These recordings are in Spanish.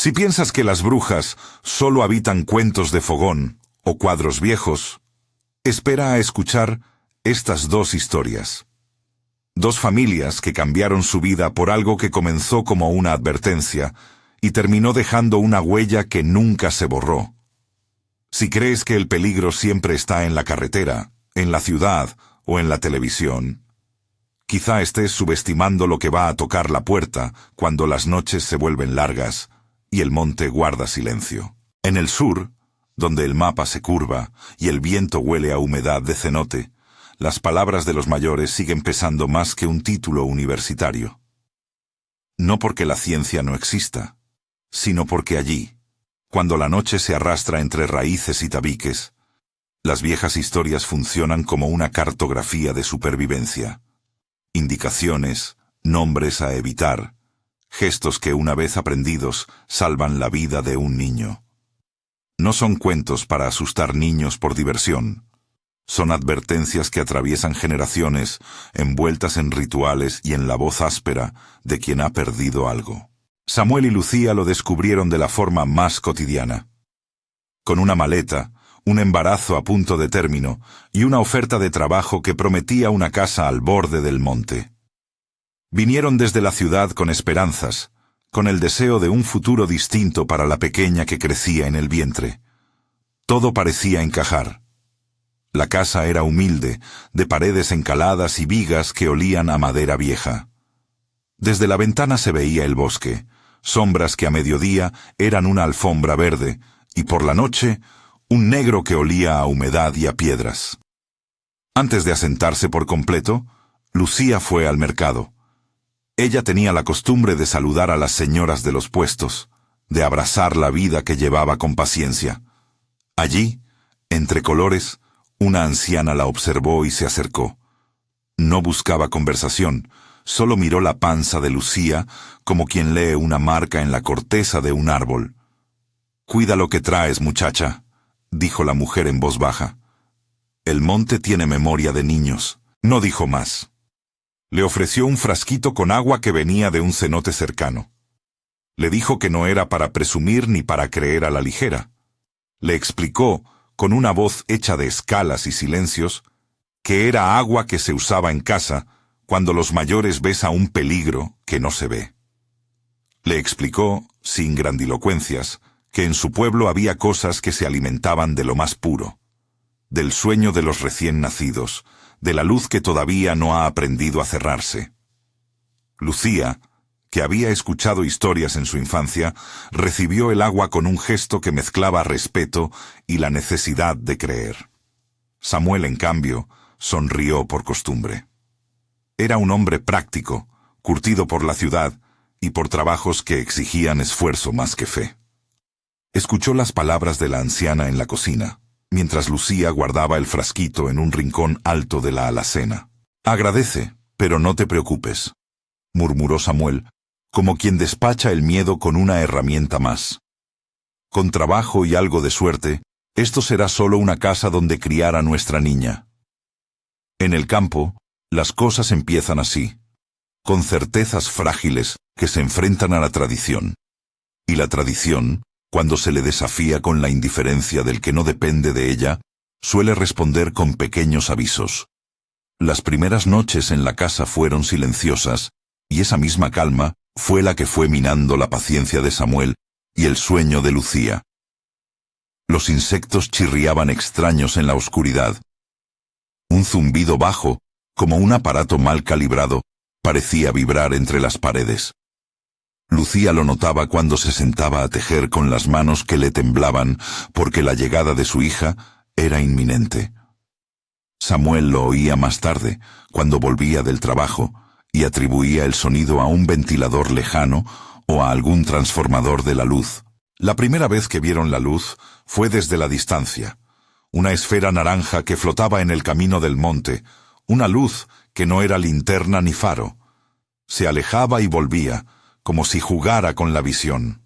Si piensas que las brujas solo habitan cuentos de fogón o cuadros viejos, espera a escuchar estas dos historias. Dos familias que cambiaron su vida por algo que comenzó como una advertencia y terminó dejando una huella que nunca se borró. Si crees que el peligro siempre está en la carretera, en la ciudad o en la televisión, quizá estés subestimando lo que va a tocar la puerta cuando las noches se vuelven largas y el monte guarda silencio. En el sur, donde el mapa se curva y el viento huele a humedad de cenote, las palabras de los mayores siguen pesando más que un título universitario. No porque la ciencia no exista, sino porque allí, cuando la noche se arrastra entre raíces y tabiques, las viejas historias funcionan como una cartografía de supervivencia. Indicaciones, nombres a evitar, gestos que una vez aprendidos salvan la vida de un niño. No son cuentos para asustar niños por diversión. Son advertencias que atraviesan generaciones, envueltas en rituales y en la voz áspera de quien ha perdido algo. Samuel y Lucía lo descubrieron de la forma más cotidiana. Con una maleta, un embarazo a punto de término y una oferta de trabajo que prometía una casa al borde del monte. Vinieron desde la ciudad con esperanzas, con el deseo de un futuro distinto para la pequeña que crecía en el vientre. Todo parecía encajar. La casa era humilde, de paredes encaladas y vigas que olían a madera vieja. Desde la ventana se veía el bosque, sombras que a mediodía eran una alfombra verde, y por la noche, un negro que olía a humedad y a piedras. Antes de asentarse por completo, Lucía fue al mercado. Ella tenía la costumbre de saludar a las señoras de los puestos, de abrazar la vida que llevaba con paciencia. Allí, entre colores, una anciana la observó y se acercó. No buscaba conversación, solo miró la panza de Lucía como quien lee una marca en la corteza de un árbol. «Cuida lo que traes, muchacha», dijo la mujer en voz baja. «El monte tiene memoria de niños», no dijo más. Le ofreció un frasquito con agua que venía de un cenote cercano. Le dijo que no era para presumir ni para creer a la ligera. Le explicó, con una voz hecha de escalas y silencios, que era agua que se usaba en casa cuando los mayores ves a un peligro que no se ve. Le explicó, sin grandilocuencias, que en su pueblo había cosas que se alimentaban de lo más puro, del sueño de los recién nacidos, de la luz que todavía no ha aprendido a cerrarse. Lucía, que había escuchado historias en su infancia, recibió el agua con un gesto que mezclaba respeto y la necesidad de creer. Samuel, en cambio, sonrió por costumbre. Era un hombre práctico, curtido por la ciudad y por trabajos que exigían esfuerzo más que fe. Escuchó las palabras de la anciana en la cocina, mientras Lucía guardaba el frasquito en un rincón alto de la alacena. «Agradece, pero no te preocupes», murmuró Samuel, como quien despacha el miedo con una herramienta más. «Con trabajo y algo de suerte, esto será solo una casa donde criar a nuestra niña». En el campo, las cosas empiezan así, con certezas frágiles que se enfrentan a la tradición. Y la tradición, cuando se le desafía con la indiferencia del que no depende de ella, suele responder con pequeños avisos. Las primeras noches en la casa fueron silenciosas, y esa misma calma fue la que fue minando la paciencia de Samuel y el sueño de Lucía. Los insectos chirriaban extraños en la oscuridad. Un zumbido bajo, como un aparato mal calibrado, parecía vibrar entre las paredes. Lucía lo notaba cuando se sentaba a tejer con las manos que le temblaban porque la llegada de su hija era inminente. Samuel lo oía más tarde, cuando volvía del trabajo, y atribuía el sonido a un ventilador lejano o a algún transformador de la luz. La primera vez que vieron la luz fue desde la distancia, una esfera naranja que flotaba en el camino del monte, una luz que no era linterna ni faro. Se alejaba y volvía, como si jugara con la visión.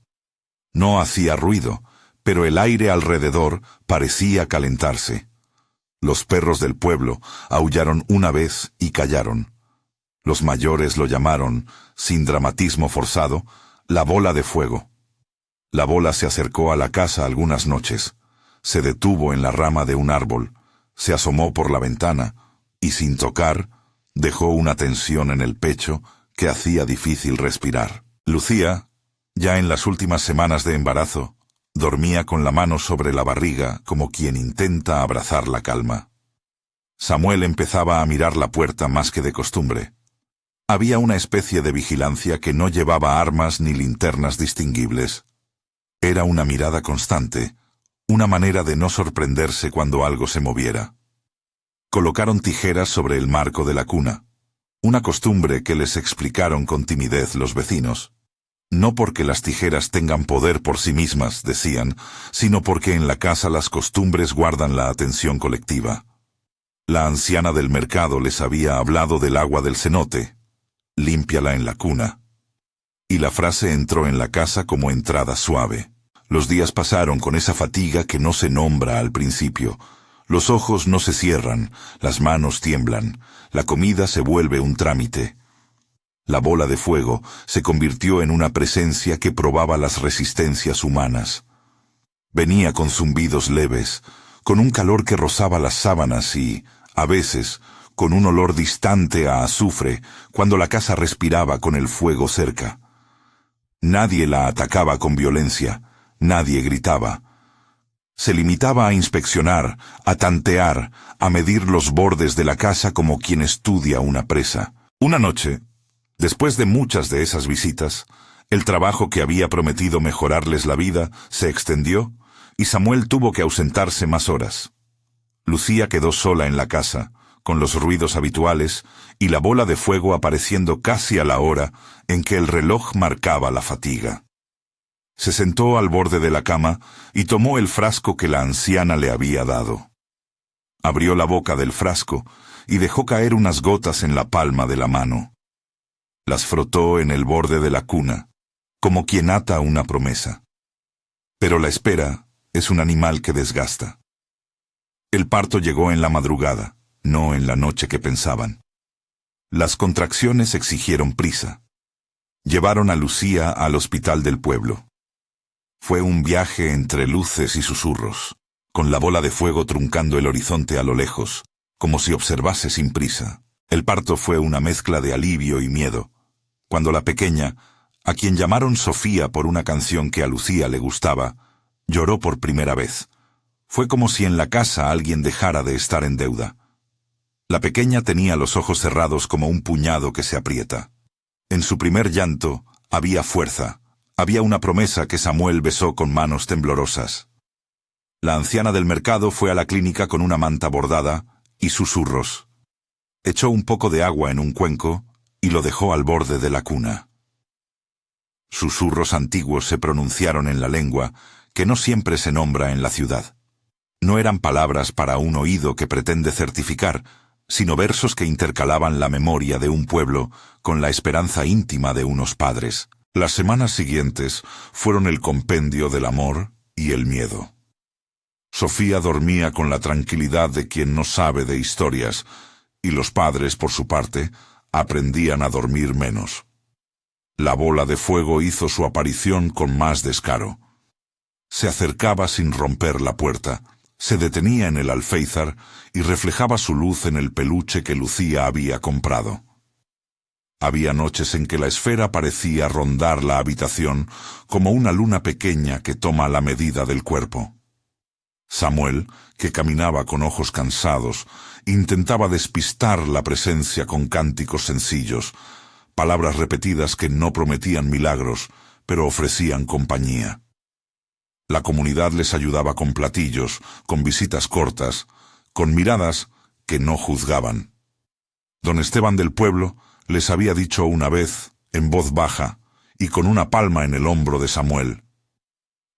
No hacía ruido, pero el aire alrededor parecía calentarse. Los perros del pueblo aullaron una vez y callaron. Los mayores lo llamaron, sin dramatismo forzado, la bola de fuego. La bola se acercó a la casa algunas noches, se detuvo en la rama de un árbol, se asomó por la ventana y, sin tocar, dejó una tensión en el pecho que hacía difícil respirar. Lucía, ya en las últimas semanas de embarazo, dormía con la mano sobre la barriga como quien intenta abrazar la calma. Samuel empezaba a mirar la puerta más que de costumbre. Había una especie de vigilancia que no llevaba armas ni linternas distinguibles. Era una mirada constante, una manera de no sorprenderse cuando algo se moviera. Colocaron tijeras sobre el marco de la cuna, una costumbre que les explicaron con timidez los vecinos. No porque las tijeras tengan poder por sí mismas, decían, sino porque en la casa las costumbres guardan la atención colectiva. La anciana del mercado les había hablado del agua del cenote, límpiala en la cuna. Y la frase entró en la casa como entrada suave. Los días pasaron con esa fatiga que no se nombra al principio. Los ojos no se cierran, las manos tiemblan, la comida se vuelve un trámite. La bola de fuego se convirtió en una presencia que probaba las resistencias humanas. Venía con zumbidos leves, con un calor que rozaba las sábanas y, a veces, con un olor distante a azufre cuando la casa respiraba con el fuego cerca. Nadie la atacaba con violencia, nadie gritaba. Se limitaba a inspeccionar, a tantear, a medir los bordes de la casa como quien estudia una presa. Una noche, después de muchas de esas visitas, el trabajo que había prometido mejorarles la vida se extendió y Samuel tuvo que ausentarse más horas. Lucía quedó sola en la casa, con los ruidos habituales y la bola de fuego apareciendo casi a la hora en que el reloj marcaba la fatiga. Se sentó al borde de la cama y tomó el frasco que la anciana le había dado. Abrió la boca del frasco y dejó caer unas gotas en la palma de la mano. Las frotó en el borde de la cuna, como quien ata una promesa. Pero la espera es un animal que desgasta. El parto llegó en la madrugada, no en la noche que pensaban. Las contracciones exigieron prisa. Llevaron a Lucía al hospital del pueblo. Fue un viaje entre luces y susurros, con la bola de fuego truncando el horizonte a lo lejos, como si observase sin prisa. El parto fue una mezcla de alivio y miedo. Cuando la pequeña, a quien llamaron Sofía por una canción que a Lucía le gustaba, lloró por primera vez. Fue como si en la casa alguien dejara de estar en deuda. La pequeña tenía los ojos cerrados como un puñado que se aprieta. En su primer llanto había fuerza. Había una promesa que Samuel besó con manos temblorosas. La anciana del mercado fue a la clínica con una manta bordada y susurros. Echó un poco de agua en un cuenco y lo dejó al borde de la cuna. Susurros antiguos se pronunciaron en la lengua que no siempre se nombra en la ciudad. No eran palabras para un oído que pretende certificar, sino versos que intercalaban la memoria de un pueblo con la esperanza íntima de unos padres. Las semanas siguientes fueron el compendio del amor y el miedo. Sofía dormía con la tranquilidad de quien no sabe de historias, y los padres, por su parte, aprendían a dormir menos. La bola de fuego hizo su aparición con más descaro. Se acercaba sin romper la puerta, se detenía en el alféizar y reflejaba su luz en el peluche que Lucía había comprado. Había noches en que la esfera parecía rondar la habitación como una luna pequeña que toma la medida del cuerpo. Samuel, que caminaba con ojos cansados, intentaba despistar la presencia con cánticos sencillos, palabras repetidas que no prometían milagros, pero ofrecían compañía. La comunidad les ayudaba con platillos, con visitas cortas, con miradas que no juzgaban. Don Esteban del pueblo les había dicho una vez, en voz baja, y con una palma en el hombro de Samuel: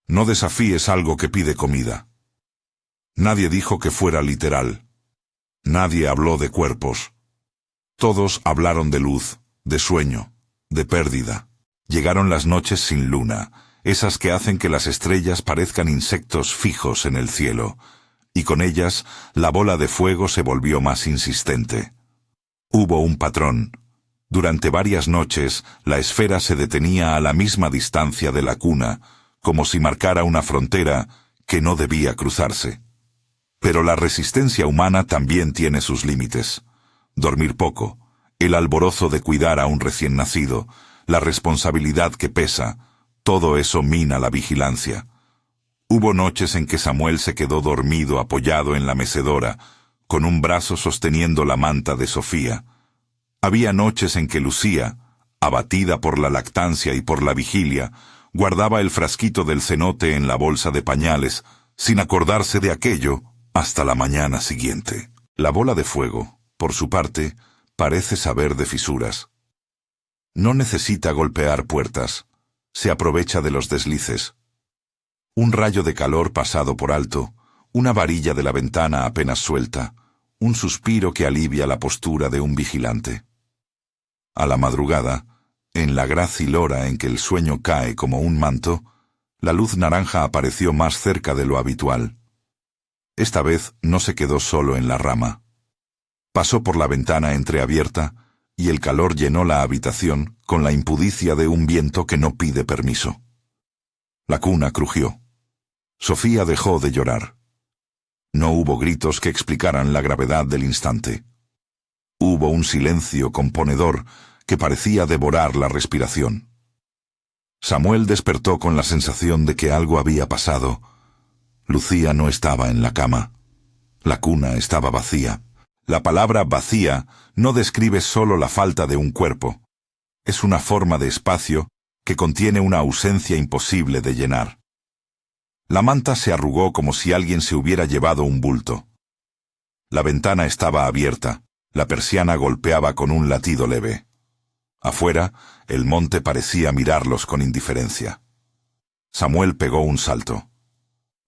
«No desafíes algo que pide comida». Nadie dijo que fuera literal. Nadie habló de cuerpos. Todos hablaron de luz, de sueño, de pérdida. Llegaron las noches sin luna, esas que hacen que las estrellas parezcan insectos fijos en el cielo, y con ellas la bola de fuego se volvió más insistente. Hubo un patrón. Durante varias noches, la esfera se detenía a la misma distancia de la cuna, como si marcara una frontera que no debía cruzarse. Pero la resistencia humana también tiene sus límites. Dormir poco, el alborozo de cuidar a un recién nacido, la responsabilidad que pesa, todo eso mina la vigilancia. Hubo noches en que Samuel se quedó dormido apoyado en la mecedora, con un brazo sosteniendo la manta de Sofía. Había noches en que Lucía, abatida por la lactancia y por la vigilia, guardaba el frasquito del cenote en la bolsa de pañales, sin acordarse de aquello hasta la mañana siguiente. La bola de fuego, por su parte, parece saber de fisuras. No necesita golpear puertas, se aprovecha de los deslices. Un rayo de calor pasado por alto, una varilla de la ventana apenas suelta, un suspiro que alivia la postura de un vigilante. A la madrugada, en la grácil hora en que el sueño cae como un manto, la luz naranja apareció más cerca de lo habitual. Esta vez no se quedó solo en la rama. Pasó por la ventana entreabierta y el calor llenó la habitación con la impudicia de un viento que no pide permiso. La cuna crujió. Sofía dejó de llorar. No hubo gritos que explicaran la gravedad del instante. Hubo un silencio componedor que parecía devorar la respiración. Samuel despertó con la sensación de que algo había pasado. Lucía no estaba en la cama. La cuna estaba vacía. La palabra vacía no describe solo la falta de un cuerpo. Es una forma de espacio que contiene una ausencia imposible de llenar. La manta se arrugó como si alguien se hubiera llevado un bulto. La ventana estaba abierta. La persiana golpeaba con un latido leve. Afuera, el monte parecía mirarlos con indiferencia. Samuel pegó un salto.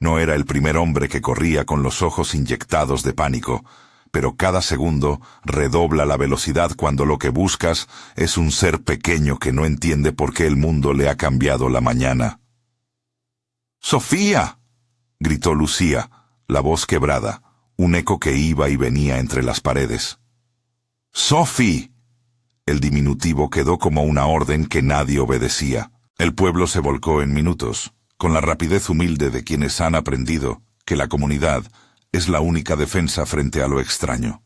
No era el primer hombre que corría con los ojos inyectados de pánico, pero cada segundo redobla la velocidad cuando lo que buscas es un ser pequeño que no entiende por qué el mundo le ha cambiado la mañana. ¡Sofía!, gritó Lucía, la voz quebrada, un eco que iba y venía entre las paredes. ¡Sophie! El diminutivo quedó como una orden que nadie obedecía. El pueblo se volcó en minutos, con la rapidez humilde de quienes han aprendido que la comunidad es la única defensa frente a lo extraño.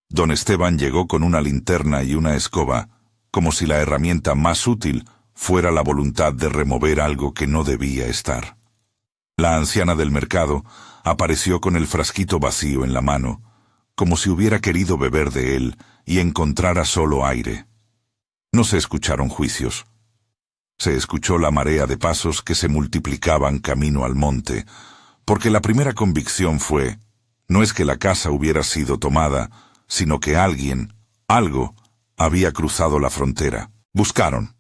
Don Esteban llegó con una linterna y una escoba, como si la herramienta más útil fuera la voluntad de remover algo que no debía estar. La anciana del mercado apareció con el frasquito vacío en la mano, como si hubiera querido beber de él y encontrara solo aire. No se escucharon juicios. Se escuchó la marea de pasos que se multiplicaban camino al monte, porque la primera convicción fue, no es que la casa hubiera sido tomada, sino que alguien, algo, había cruzado la frontera. Buscaron.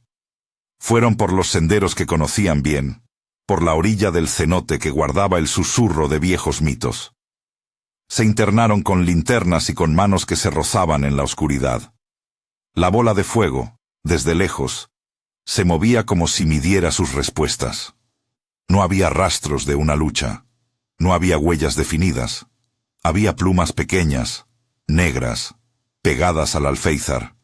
Fueron por los senderos que conocían bien, por la orilla del cenote que guardaba el susurro de viejos mitos. Se internaron con linternas y con manos que se rozaban en la oscuridad. La bola de fuego, desde lejos, se movía como si midiera sus respuestas. No había rastros de una lucha. No había huellas definidas. Había plumas pequeñas, negras, pegadas al alféizar.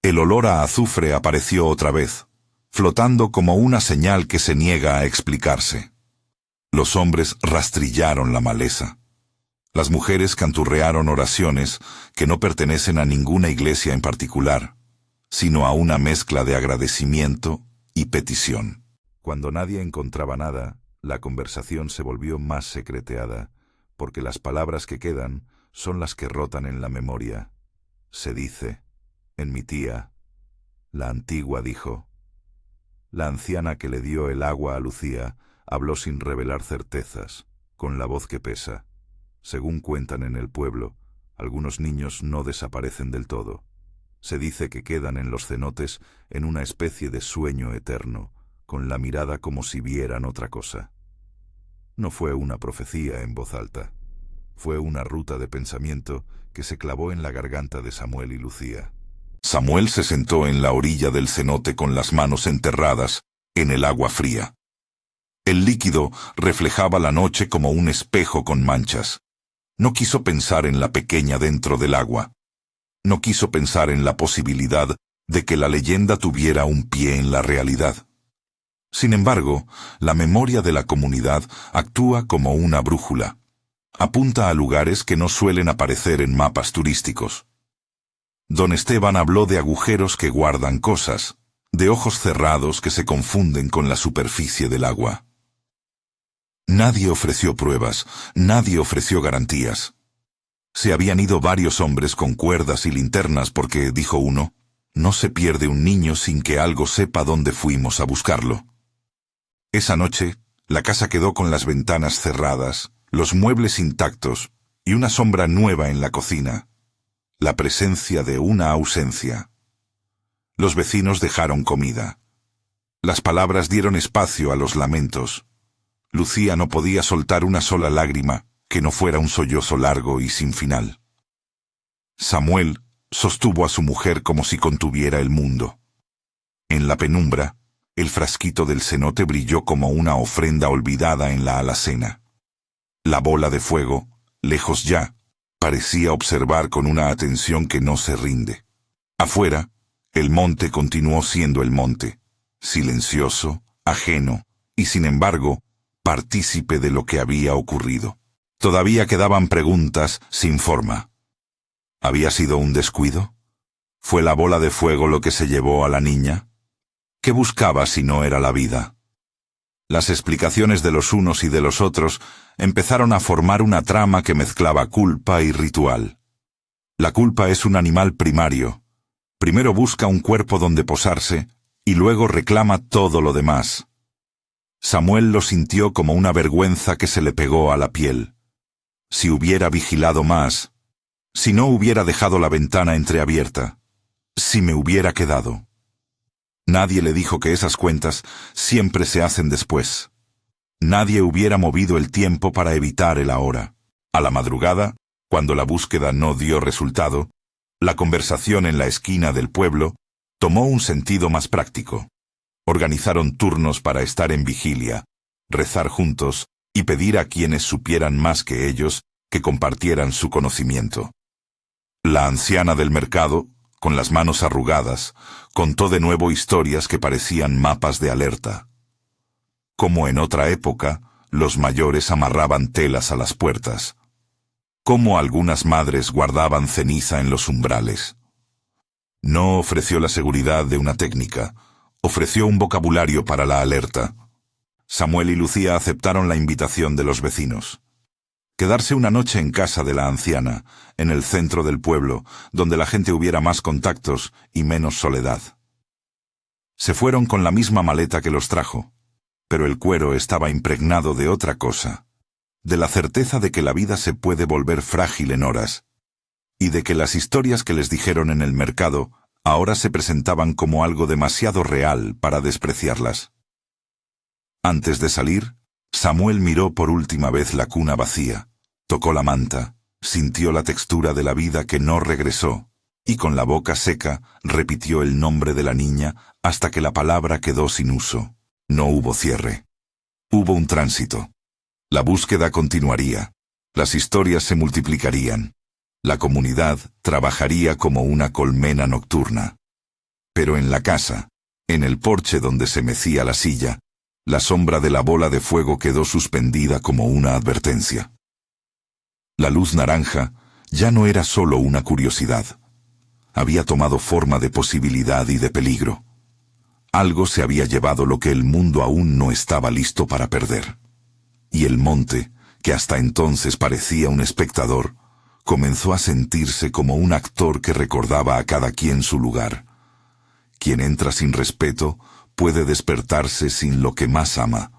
El olor a azufre apareció otra vez, flotando como una señal que se niega a explicarse. Los hombres rastrillaron la maleza. Las mujeres canturrearon oraciones que no pertenecen a ninguna iglesia en particular, sino a una mezcla de agradecimiento y petición. Cuando nadie encontraba nada, la conversación se volvió más secreteada, porque las palabras que quedan son las que rotan en la memoria. Se dice, en mi tía, la antigua dijo. La anciana que le dio el agua a Lucía habló sin revelar certezas, con la voz que pesa. Según cuentan en el pueblo, algunos niños no desaparecen del todo. Se dice que quedan en los cenotes en una especie de sueño eterno, con la mirada como si vieran otra cosa. No fue una profecía en voz alta. Fue una ruta de pensamiento que se clavó en la garganta de Samuel y Lucía. Samuel se sentó en la orilla del cenote con las manos enterradas en el agua fría. El líquido reflejaba la noche como un espejo con manchas. No quiso pensar en la pequeña dentro del agua. No quiso pensar en la posibilidad de que la leyenda tuviera un pie en la realidad. Sin embargo, la memoria de la comunidad actúa como una brújula. Apunta a lugares que no suelen aparecer en mapas turísticos. Don Esteban habló de agujeros que guardan cosas, de ojos cerrados que se confunden con la superficie del agua. Nadie ofreció pruebas, nadie ofreció garantías. Se habían ido varios hombres con cuerdas y linternas porque, dijo uno, no se pierde un niño sin que algo sepa dónde fuimos a buscarlo. Esa noche, la casa quedó con las ventanas cerradas, los muebles intactos y una sombra nueva en la cocina, la presencia de una ausencia. Los vecinos dejaron comida. Las palabras dieron espacio a los lamentos. Lucía no podía soltar una sola lágrima que no fuera un sollozo largo y sin final. Samuel sostuvo a su mujer como si contuviera el mundo. En la penumbra, el frasquito del cenote brilló como una ofrenda olvidada en la alacena. La bola de fuego, lejos ya, parecía observar con una atención que no se rinde. Afuera, el monte continuó siendo el monte, silencioso, ajeno, y sin embargo, partícipe de lo que había ocurrido. Todavía quedaban preguntas sin forma. ¿Había sido un descuido? ¿Fue la bola de fuego lo que se llevó a la niña? ¿Qué buscaba si no era la vida? Las explicaciones de los unos y de los otros empezaron a formar una trama que mezclaba culpa y ritual. La culpa es un animal primario. Primero busca un cuerpo donde posarse y luego reclama todo lo demás. Samuel lo sintió como una vergüenza que se le pegó a la piel. Si hubiera vigilado más, si no hubiera dejado la ventana entreabierta, si me hubiera quedado. Nadie le dijo que esas cuentas siempre se hacen después. Nadie hubiera movido el tiempo para evitar el ahora. A la madrugada, cuando la búsqueda no dio resultado, la conversación en la esquina del pueblo tomó un sentido más práctico. Organizaron turnos para estar en vigilia, rezar juntos y pedir a quienes supieran más que ellos que compartieran su conocimiento. La anciana del mercado, con las manos arrugadas, contó de nuevo historias que parecían mapas de alerta. Como en otra época, los mayores amarraban telas a las puertas. Como algunas madres guardaban ceniza en los umbrales. No ofreció la seguridad de una técnica, ofreció un vocabulario para la alerta. Samuel y Lucía aceptaron la invitación de los vecinos. Quedarse una noche en casa de la anciana, en el centro del pueblo, donde la gente hubiera más contactos y menos soledad. Se fueron con la misma maleta que los trajo, pero el cuero estaba impregnado de otra cosa, de la certeza de que la vida se puede volver frágil en horas, y de que las historias que les dijeron en el mercado ahora se presentaban como algo demasiado real para despreciarlas. Antes de salir, Samuel miró por última vez la cuna vacía, tocó la manta, sintió la textura de la vida que no regresó, y con la boca seca repitió el nombre de la niña hasta que la palabra quedó sin uso. No hubo cierre. Hubo un tránsito. La búsqueda continuaría. Las historias se multiplicarían. La comunidad trabajaría como una colmena nocturna. Pero en la casa, en el porche donde se mecía la silla, la sombra de la bola de fuego quedó suspendida como una advertencia. La luz naranja ya no era solo una curiosidad. Había tomado forma de posibilidad y de peligro. Algo se había llevado lo que el mundo aún no estaba listo para perder. Y el monte, que hasta entonces parecía un espectador, comenzó a sentirse como un actor que recordaba a cada quien su lugar. Quien entra sin respeto puede despertarse sin lo que más ama.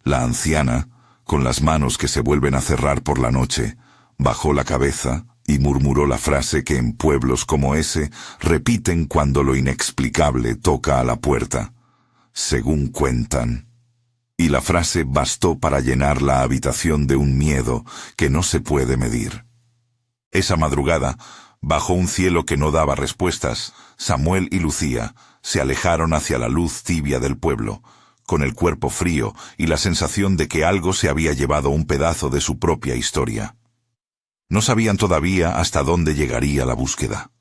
La anciana, con las manos que se vuelven a cerrar por la noche, bajó la cabeza y murmuró la frase que en pueblos como ese repiten cuando lo inexplicable toca a la puerta. Según cuentan. Y la frase bastó para llenar la habitación de un miedo que no se puede medir. Esa madrugada, bajo un cielo que no daba respuestas, Samuel y Lucía se alejaron hacia la luz tibia del pueblo, con el cuerpo frío y la sensación de que algo se había llevado un pedazo de su propia historia. No sabían todavía hasta dónde llegaría la búsqueda.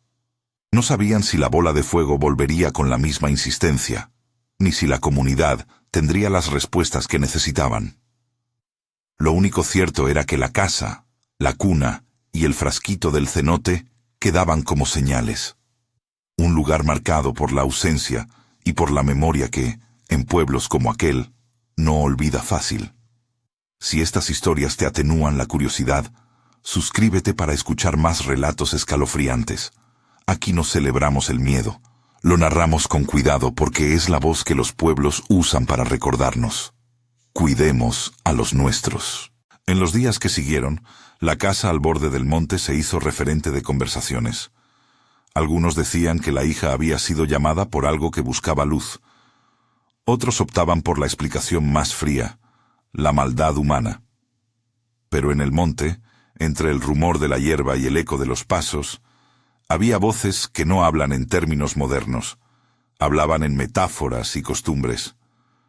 No sabían si la bola de fuego volvería con la misma insistencia, ni si la comunidad tendría las respuestas que necesitaban. Lo único cierto era que la casa, la cuna y el frasquito del cenote quedaban como señales. Un lugar marcado por la ausencia y por la memoria que, en pueblos como aquel, no olvida fácil. Si estas historias te atenúan la curiosidad, suscríbete para escuchar más relatos escalofriantes. Aquí no celebramos el miedo, lo narramos con cuidado porque es la voz que los pueblos usan para recordarnos. Cuidemos a los nuestros. En los días que siguieron, la casa al borde del monte se hizo referente de conversaciones. Algunos decían que la hija había sido llamada por algo que buscaba luz. Otros optaban por la explicación más fría, la maldad humana. Pero en el monte, entre el rumor de la hierba y el eco de los pasos, había voces que no hablan en términos modernos, hablaban en metáforas y costumbres.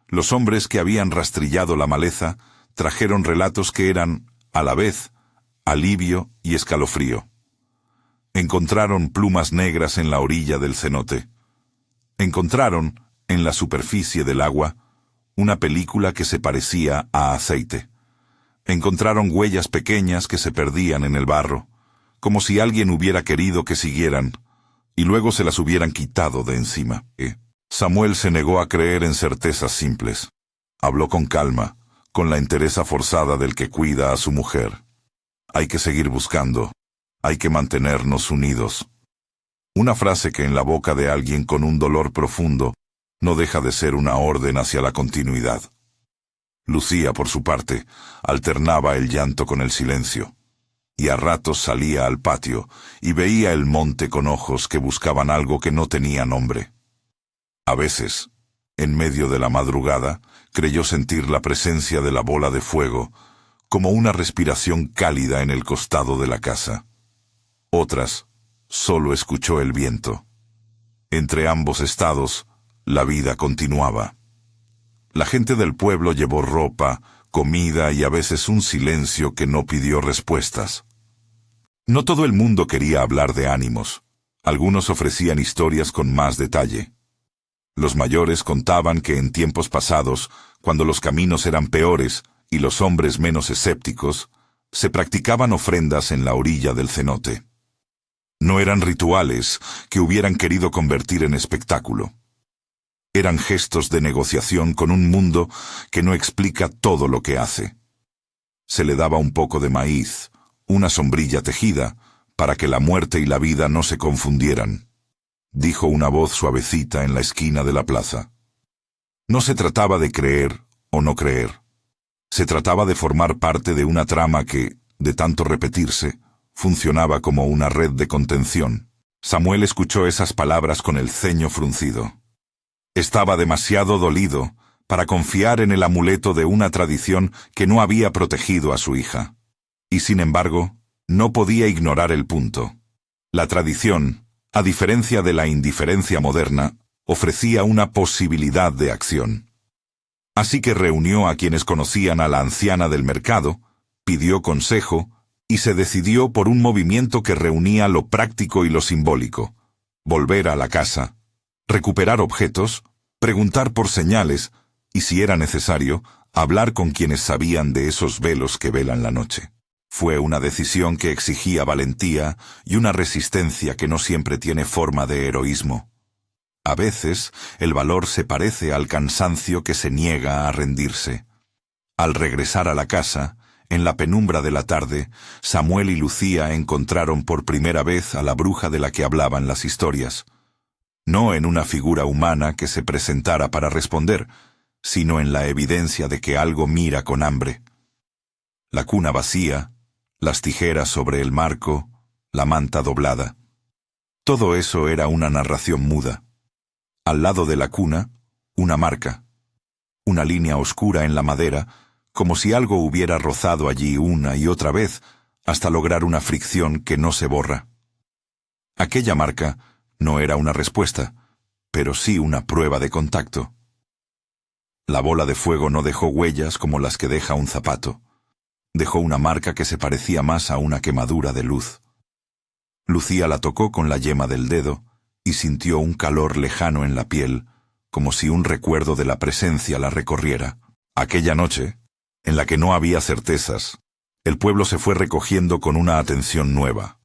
Los hombres que habían rastrillado la maleza trajeron relatos que eran, a la vez, alivio y escalofrío. Encontraron plumas negras en la orilla del cenote. Encontraron, en la superficie del agua, una película que se parecía a aceite. Encontraron huellas pequeñas que se perdían en el barro, como si alguien hubiera querido que siguieran, y luego se las hubieran quitado de encima. Samuel se negó a creer en certezas simples. Habló con calma, con la entereza forzada del que cuida a su mujer. Hay que seguir buscando, hay que mantenernos unidos. Una frase que en la boca de alguien con un dolor profundo no deja de ser una orden hacia la continuidad. Lucía, por su parte, alternaba el llanto con el silencio, y a ratos salía al patio y veía el monte con ojos que buscaban algo que no tenía nombre. A veces, en medio de la madrugada, creyó sentir la presencia de la bola de fuego, como una respiración cálida en el costado de la casa. Otras, solo escuchó el viento. Entre ambos estados, la vida continuaba. La gente del pueblo llevó ropa, comida y a veces un silencio que no pidió respuestas. No todo el mundo quería hablar de ánimos. Algunos ofrecían historias con más detalle. Los mayores contaban que en tiempos pasados, cuando los caminos eran peores y los hombres menos escépticos, se practicaban ofrendas en la orilla del cenote. No eran rituales que hubieran querido convertir en espectáculo. Eran gestos de negociación con un mundo que no explica todo lo que hace. Se le daba un poco de maíz, una sombrilla tejida, para que la muerte y la vida no se confundieran, dijo una voz suavecita en la esquina de la plaza. No se trataba de creer o no creer. Se trataba de formar parte de una trama que, de tanto repetirse, funcionaba como una red de contención. Samuel escuchó esas palabras con el ceño fruncido. Estaba demasiado dolido para confiar en el amuleto de una tradición que no había protegido a su hija. Y sin embargo, no podía ignorar el punto. La tradición, a diferencia de la indiferencia moderna, ofrecía una posibilidad de acción. Así que reunió a quienes conocían a la anciana del mercado, pidió consejo y se decidió por un movimiento que reunía lo práctico y lo simbólico: volver a la casa, recuperar objetos, preguntar por señales y, si era necesario, hablar con quienes sabían de esos velos que velan la noche. Fue una decisión que exigía valentía y una resistencia que no siempre tiene forma de heroísmo. A veces, el valor se parece al cansancio que se niega a rendirse. Al regresar a la casa, en la penumbra de la tarde, Samuel y Lucía encontraron por primera vez a la bruja de la que hablaban las historias. No en una figura humana que se presentara para responder, sino en la evidencia de que algo mira con hambre. La cuna vacía, las tijeras sobre el marco, la manta doblada. Todo eso era una narración muda. Al lado de la cuna, una marca. Una línea oscura en la madera, como si algo hubiera rozado allí una y otra vez, hasta lograr una fricción que no se borra. Aquella marca no era una respuesta, pero sí una prueba de contacto. La bola de fuego no dejó huellas como las que deja un zapato. Dejó una marca que se parecía más a una quemadura de luz. Lucía la tocó con la yema del dedo y sintió un calor lejano en la piel, como si un recuerdo de la presencia la recorriera. Aquella noche, en la que no había certezas, el pueblo se fue recogiendo con una atención nueva.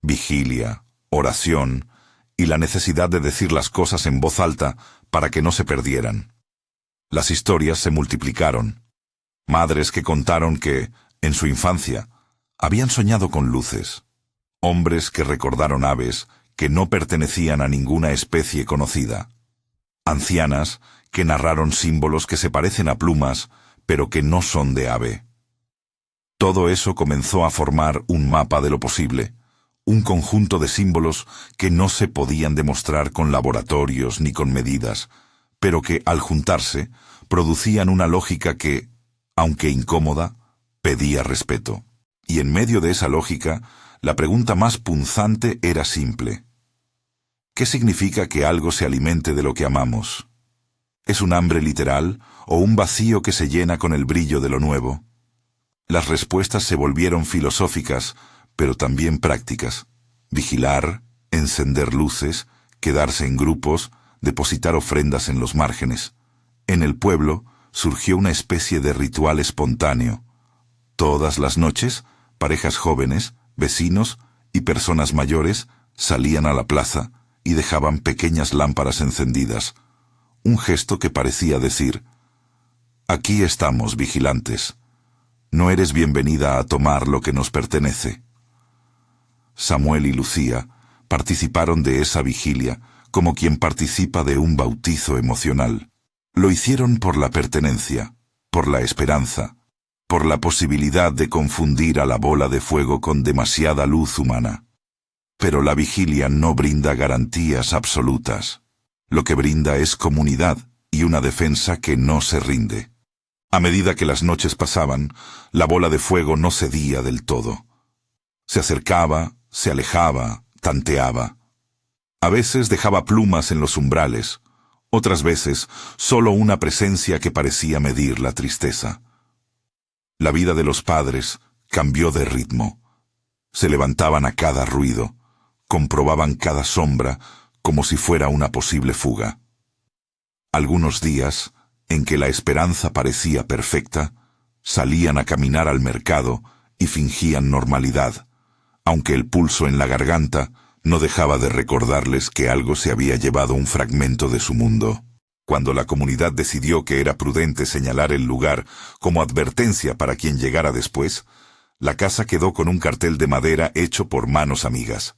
Vigilia, oración y la necesidad de decir las cosas en voz alta para que no se perdieran. Las historias se multiplicaron. Madres que contaron que, en su infancia, habían soñado con luces. Hombres que recordaron aves que no pertenecían a ninguna especie conocida. Ancianas que narraron símbolos que se parecen a plumas, pero que no son de ave. Todo eso comenzó a formar un mapa de lo posible, un conjunto de símbolos que no se podían demostrar con laboratorios ni con medidas, pero que, al juntarse, producían una lógica que, aunque incómoda, pedía respeto. Y en medio de esa lógica, la pregunta más punzante era simple. ¿Qué significa que algo se alimente de lo que amamos? ¿Es un hambre literal o un vacío que se llena con el brillo de lo nuevo? Las respuestas se volvieron filosóficas, pero también prácticas. Vigilar, encender luces, quedarse en grupos, depositar ofrendas en los márgenes. En el pueblo surgió una especie de ritual espontáneo. Todas las noches, parejas jóvenes, vecinos y personas mayores salían a la plaza y dejaban pequeñas lámparas encendidas, un gesto que parecía decir: «Aquí estamos, vigilantes. No eres bienvenida a tomar lo que nos pertenece». Samuel y Lucía participaron de esa vigilia como quien participa de un bautizo emocional. Lo hicieron por la pertenencia, por la esperanza, por la posibilidad de confundir a la bola de fuego con demasiada luz humana. Pero la vigilia no brinda garantías absolutas. Lo que brinda es comunidad y una defensa que no se rinde. A medida que las noches pasaban, la bola de fuego no cedía del todo. Se acercaba, se alejaba, tanteaba. A veces dejaba plumas en los umbrales, otras veces solo una presencia que parecía medir la tristeza. La vida de los padres cambió de ritmo. Se levantaban a cada ruido, comprobaban cada sombra como si fuera una posible fuga. Algunos días, en que la esperanza parecía perfecta, salían a caminar al mercado y fingían normalidad, aunque el pulso en la garganta no dejaba de recordarles que algo se había llevado un fragmento de su mundo. Cuando la comunidad decidió que era prudente señalar el lugar como advertencia para quien llegara después, la casa quedó con un cartel de madera hecho por manos amigas.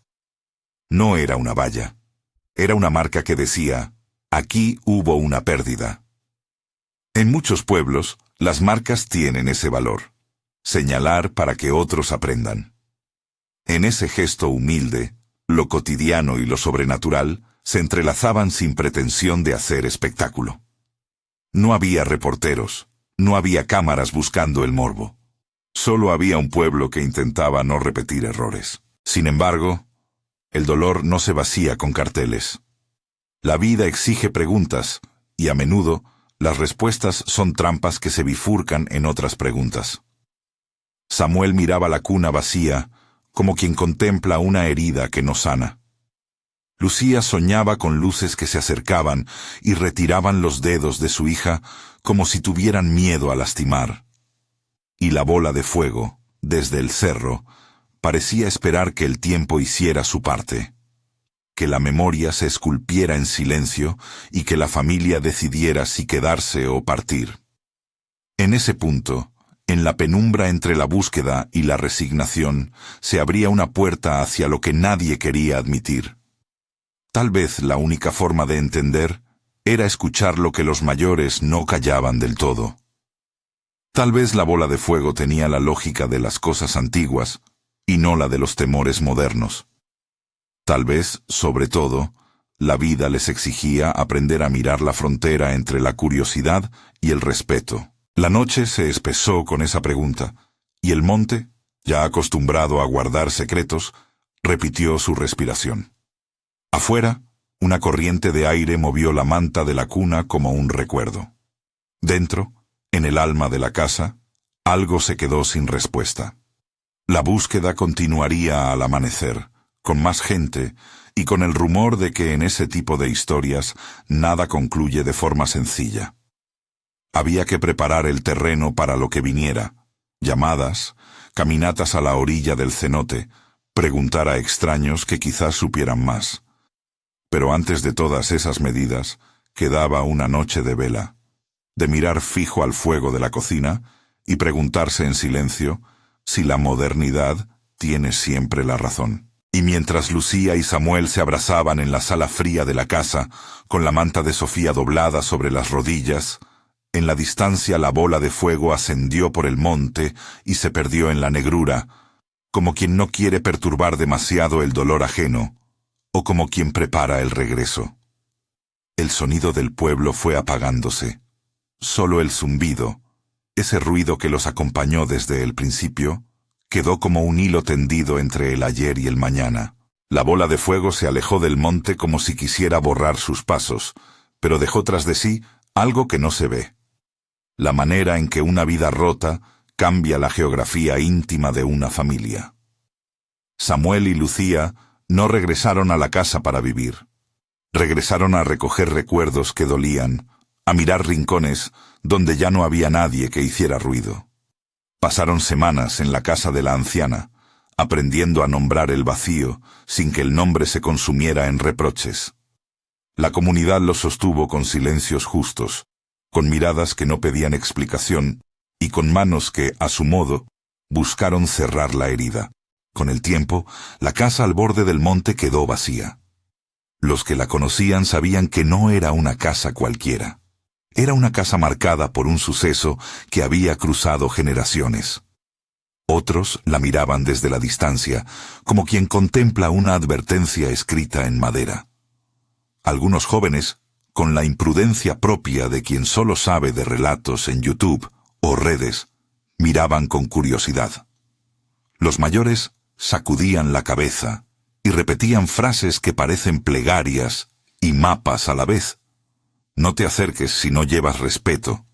No era una valla. Era una marca que decía: «Aquí hubo una pérdida». En muchos pueblos, las marcas tienen ese valor: señalar para que otros aprendan. En ese gesto humilde, lo cotidiano y lo sobrenatural se entrelazaban sin pretensión de hacer espectáculo. No había reporteros, no había cámaras buscando el morbo. Solo había un pueblo que intentaba no repetir errores. Sin embargo, el dolor no se vacía con carteles. La vida exige preguntas, y a menudo las respuestas son trampas que se bifurcan en otras preguntas. Samuel miraba la cuna vacía, como quien contempla una herida que no sana. Lucía soñaba con luces que se acercaban y retiraban los dedos de su hija como si tuvieran miedo a lastimar. Y la bola de fuego, desde el cerro, parecía esperar que el tiempo hiciera su parte, que la memoria se esculpiera en silencio y que la familia decidiera si quedarse o partir. En ese punto, en la penumbra entre la búsqueda y la resignación, se abría una puerta hacia lo que nadie quería admitir. Tal vez la única forma de entender era escuchar lo que los mayores no callaban del todo. Tal vez la bola de fuego tenía la lógica de las cosas antiguas y no la de los temores modernos. Tal vez, sobre todo, la vida les exigía aprender a mirar la frontera entre la curiosidad y el respeto. La noche se espesó con esa pregunta, y el monte, ya acostumbrado a guardar secretos, repitió su respiración. Afuera, una corriente de aire movió la manta de la cuna como un recuerdo. Dentro, en el alma de la casa, algo se quedó sin respuesta. La búsqueda continuaría al amanecer, con más gente y con el rumor de que en ese tipo de historias nada concluye de forma sencilla. Había que preparar el terreno para lo que viniera: llamadas, caminatas a la orilla del cenote, preguntar a extraños que quizás supieran más. Pero antes de todas esas medidas, quedaba una noche de vela, de mirar fijo al fuego de la cocina y preguntarse en silencio si la modernidad tiene siempre la razón. Y mientras Lucía y Samuel se abrazaban en la sala fría de la casa, con la manta de Sofía doblada sobre las rodillas, en la distancia la bola de fuego ascendió por el monte y se perdió en la negrura, como quien no quiere perturbar demasiado el dolor ajeno, o como quien prepara el regreso. El sonido del pueblo fue apagándose. Solo el zumbido, ese ruido que los acompañó desde el principio, quedó como un hilo tendido entre el ayer y el mañana. La bola de fuego se alejó del monte como si quisiera borrar sus pasos, pero dejó tras de sí algo que no se ve: la manera en que una vida rota cambia la geografía íntima de una familia. Samuel y Lucía no regresaron a la casa para vivir. Regresaron a recoger recuerdos que dolían, a mirar rincones donde ya no había nadie que hiciera ruido. Pasaron semanas en la casa de la anciana, aprendiendo a nombrar el vacío sin que el nombre se consumiera en reproches. La comunidad los sostuvo con silencios justos, con miradas que no pedían explicación y con manos que, a su modo, buscaron cerrar la herida. Con el tiempo, la casa al borde del monte quedó vacía. Los que la conocían sabían que no era una casa cualquiera. Era una casa marcada por un suceso que había cruzado generaciones. Otros la miraban desde la distancia, como quien contempla una advertencia escrita en madera. Algunos jóvenes, con la imprudencia propia de quien solo sabe de relatos en YouTube o redes, miraban con curiosidad. Los mayores sacudían la cabeza y repetían frases que parecen plegarias y mapas a la vez. No te acerques si no llevas respeto.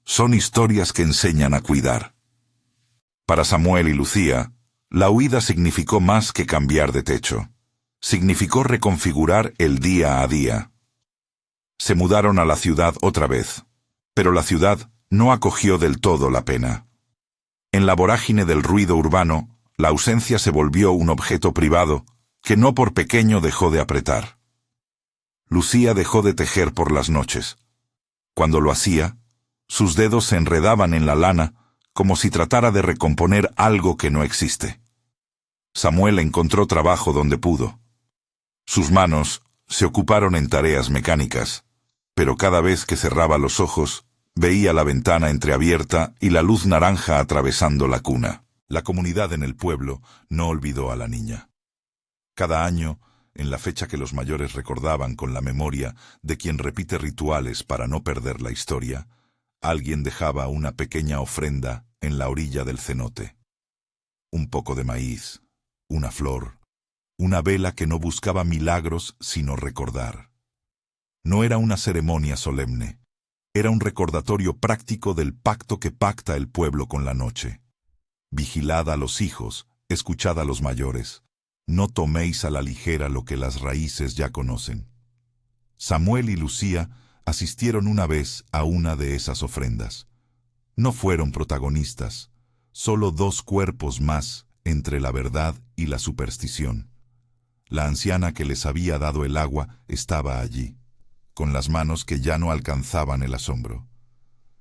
Son historias que enseñan a cuidar. Para Samuel y Lucía, la huida significó más que cambiar de techo. Significó reconfigurar el día a día. Se mudaron a la ciudad otra vez, pero la ciudad no acogió del todo la pena. En la vorágine del ruido urbano, la ausencia se volvió un objeto privado que no por pequeño dejó de apretar. Lucía dejó de tejer por las noches. Cuando lo hacía, sus dedos se enredaban en la lana como si tratara de recomponer algo que no existe. Samuel encontró trabajo donde pudo. Sus manos se ocuparon en tareas mecánicas, pero cada vez que cerraba los ojos, veía la ventana entreabierta y la luz naranja atravesando la cuna. La comunidad en el pueblo no olvidó a la niña. Cada año, en la fecha que los mayores recordaban con la memoria de quien repite rituales para no perder la historia, alguien dejaba una pequeña ofrenda en la orilla del cenote. Un poco de maíz, una flor, una vela que no buscaba milagros sino recordar. No era una ceremonia solemne, era un recordatorio práctico del pacto que pacta el pueblo con la noche. Vigilad a los hijos, escuchad a los mayores. No toméis a la ligera lo que las raíces ya conocen. Samuel y Lucía asistieron una vez a una de esas ofrendas. No fueron protagonistas, solo dos cuerpos más entre la verdad y la superstición. La anciana que les había dado el agua estaba allí, con las manos que ya no alcanzaban el asombro.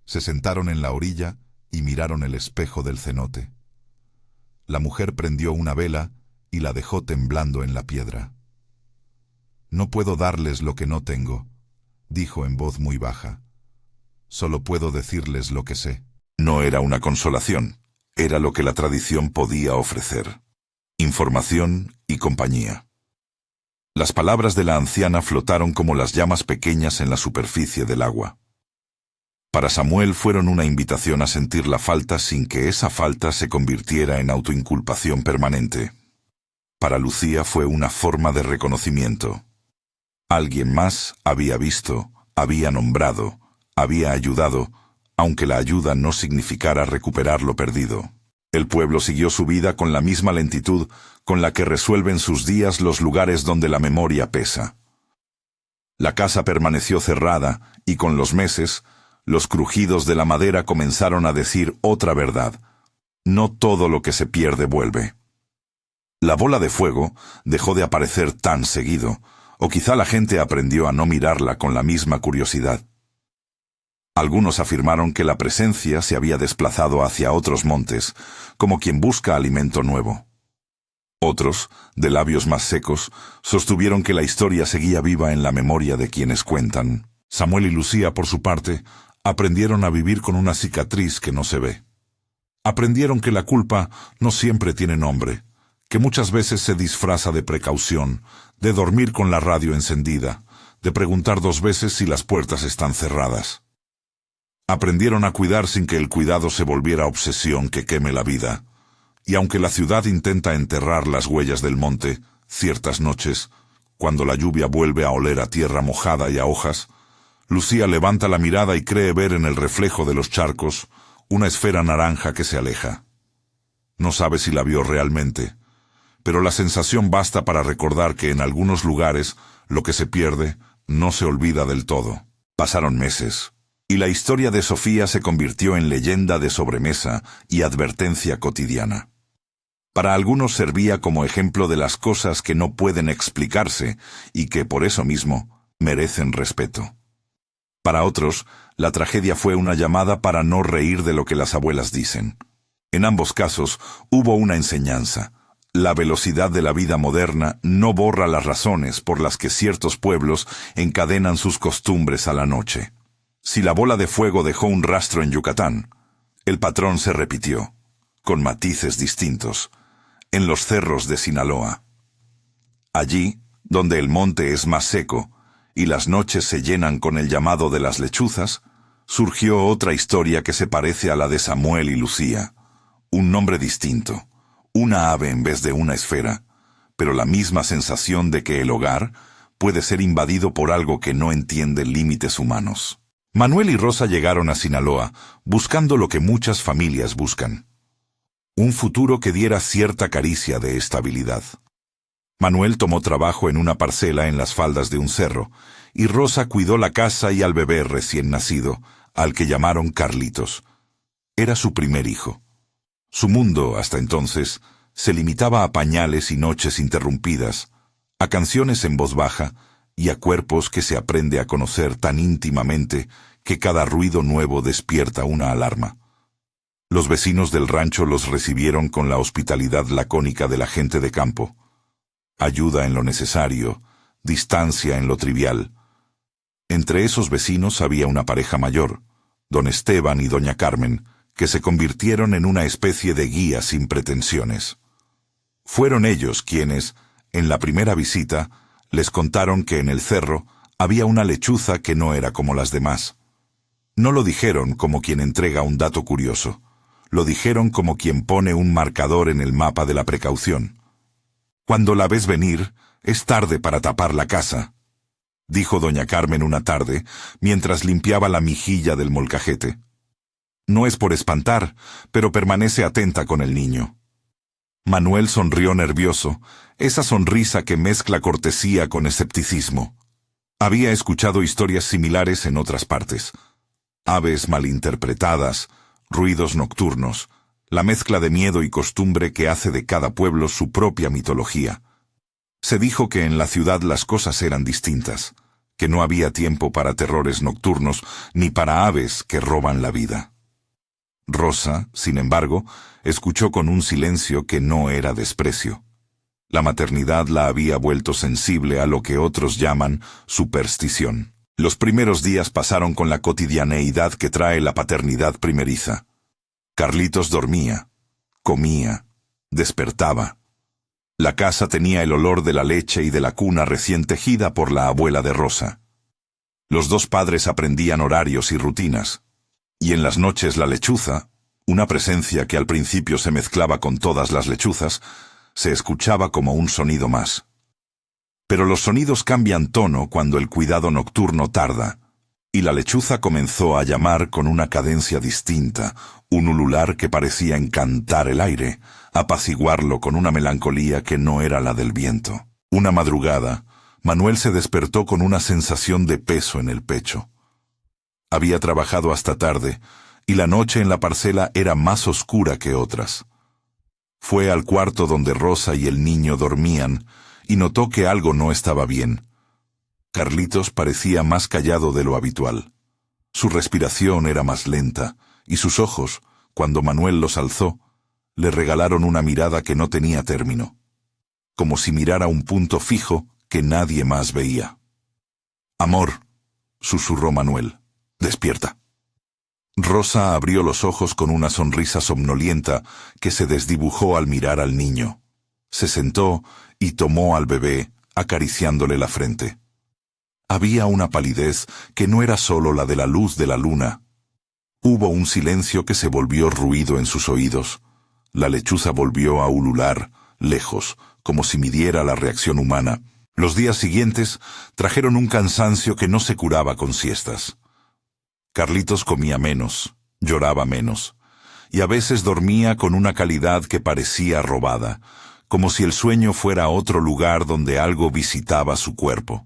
Se sentaron en la orilla y miraron el espejo del cenote. La mujer prendió una vela y la dejó temblando en la piedra. «No puedo darles lo que no tengo», dijo en voz muy baja. «Solo puedo decirles lo que sé». No era una consolación, era lo que la tradición podía ofrecer: información y compañía. Las palabras de la anciana flotaron como las llamas pequeñas en la superficie del agua. Para Samuel fueron una invitación a sentir la falta sin que esa falta se convirtiera en autoinculpación permanente. Para Lucía fue una forma de reconocimiento. Alguien más había visto, había nombrado, había ayudado, aunque la ayuda no significara recuperar lo perdido. El pueblo siguió su vida con la misma lentitud con la que resuelven sus días los lugares donde la memoria pesa. La casa permaneció cerrada y con los meses, los crujidos de la madera comenzaron a decir otra verdad. No todo lo que se pierde vuelve. La bola de fuego dejó de aparecer tan seguido, o quizá la gente aprendió a no mirarla con la misma curiosidad. Algunos afirmaron que la presencia se había desplazado hacia otros montes, como quien busca alimento nuevo. Otros, de labios más secos, sostuvieron que la historia seguía viva en la memoria de quienes cuentan. Samuel y Lucía, por su parte, aprendieron a vivir con una cicatriz que no se ve. Aprendieron que la culpa no siempre tiene nombre, que muchas veces se disfraza de precaución, de dormir con la radio encendida, de preguntar 2 veces si las puertas están cerradas. Aprendieron a cuidar sin que el cuidado se volviera obsesión que queme la vida. Y aunque la ciudad intenta enterrar las huellas del monte, ciertas noches, cuando la lluvia vuelve a oler a tierra mojada y a hojas, Lucía levanta la mirada y cree ver en el reflejo de los charcos una esfera naranja que se aleja. No sabe si la vio realmente, pero la sensación basta para recordar que en algunos lugares lo que se pierde no se olvida del todo. Pasaron meses, y la historia de Sofía se convirtió en leyenda de sobremesa y advertencia cotidiana. Para algunos servía como ejemplo de las cosas que no pueden explicarse y que, por eso mismo, merecen respeto. Para otros, la tragedia fue una llamada para no reír de lo que las abuelas dicen. En ambos casos, hubo una enseñanza. La velocidad de la vida moderna no borra las razones por las que ciertos pueblos encadenan sus costumbres a la noche. Si la bola de fuego dejó un rastro en Yucatán, el patrón se repitió, con matices distintos, en los cerros de Sinaloa. Allí, donde el monte es más seco y las noches se llenan con el llamado de las lechuzas, surgió otra historia que se parece a la de Samuel y Lucía. Un nombre distinto, una ave en vez de una esfera, pero la misma sensación de que el hogar puede ser invadido por algo que no entiende límites humanos. Manuel y Rosa llegaron a Sinaloa buscando lo que muchas familias buscan: un futuro que diera cierta caricia de estabilidad. Manuel tomó trabajo en una parcela en las faldas de un cerro, y Rosa cuidó la casa y al bebé recién nacido, al que llamaron Carlitos. Era su primer hijo. Su mundo, hasta entonces, se limitaba a pañales y noches interrumpidas, a canciones en voz baja y a cuerpos que se aprende a conocer tan íntimamente que cada ruido nuevo despierta una alarma. Los vecinos del rancho los recibieron con la hospitalidad lacónica de la gente de campo. Ayuda en lo necesario, distancia en lo trivial. Entre esos vecinos había una pareja mayor, don Esteban y doña Carmen, que se convirtieron en una especie de guía sin pretensiones. Fueron ellos quienes, en la primera visita, les contaron que en el cerro había una lechuza que no era como las demás. No lo dijeron como quien entrega un dato curioso, lo dijeron como quien pone un marcador en el mapa de la precaución. Cuando la ves venir, es tarde para tapar la casa, dijo doña Carmen una tarde, mientras limpiaba la mejilla del molcajete. No es por espantar, pero permanece atenta con el niño. Manuel sonrió nervioso, esa sonrisa que mezcla cortesía con escepticismo. Había escuchado historias similares en otras partes. Aves malinterpretadas, ruidos nocturnos, la mezcla de miedo y costumbre que hace de cada pueblo su propia mitología. Se dijo que en la ciudad las cosas eran distintas, que no había tiempo para terrores nocturnos ni para aves que roban la vida. Rosa, sin embargo, escuchó con un silencio que no era desprecio. La maternidad la había vuelto sensible a lo que otros llaman superstición. Los primeros días pasaron con la cotidianeidad que trae la paternidad primeriza. Carlitos dormía, comía, despertaba. La casa tenía el olor de la leche y de la cuna recién tejida por la abuela de Rosa. Los dos padres aprendían horarios y rutinas. Y en las noches la lechuza, una presencia que al principio se mezclaba con todas las lechuzas, se escuchaba como un sonido más. Pero los sonidos cambian tono cuando el cuidado nocturno tarda, y la lechuza comenzó a llamar con una cadencia distinta, un ulular que parecía encantar el aire, apaciguarlo con una melancolía que no era la del viento. Una madrugada, Manuel se despertó con una sensación de peso en el pecho. Había trabajado hasta tarde, y la noche en la parcela era más oscura que otras. Fue al cuarto donde Rosa y el niño dormían, y notó que algo no estaba bien. Carlitos parecía más callado de lo habitual. Su respiración era más lenta, y sus ojos, cuando Manuel los alzó, le regalaron una mirada que no tenía término, como si mirara un punto fijo que nadie más veía. «Amor», susurró Manuel, «despierta». Rosa abrió los ojos con una sonrisa somnolienta que se desdibujó al mirar al niño. Se sentó y tomó al bebé, acariciándole la frente. Había una palidez que no era solo la de la luz de la luna. Hubo un silencio que se volvió ruido en sus oídos. La lechuza volvió a ulular, lejos, como si midiera la reacción humana. Los días siguientes trajeron un cansancio que no se curaba con siestas. Carlitos comía menos, lloraba menos, y a veces dormía con una calidad que parecía robada, como si el sueño fuera otro lugar donde algo visitaba su cuerpo.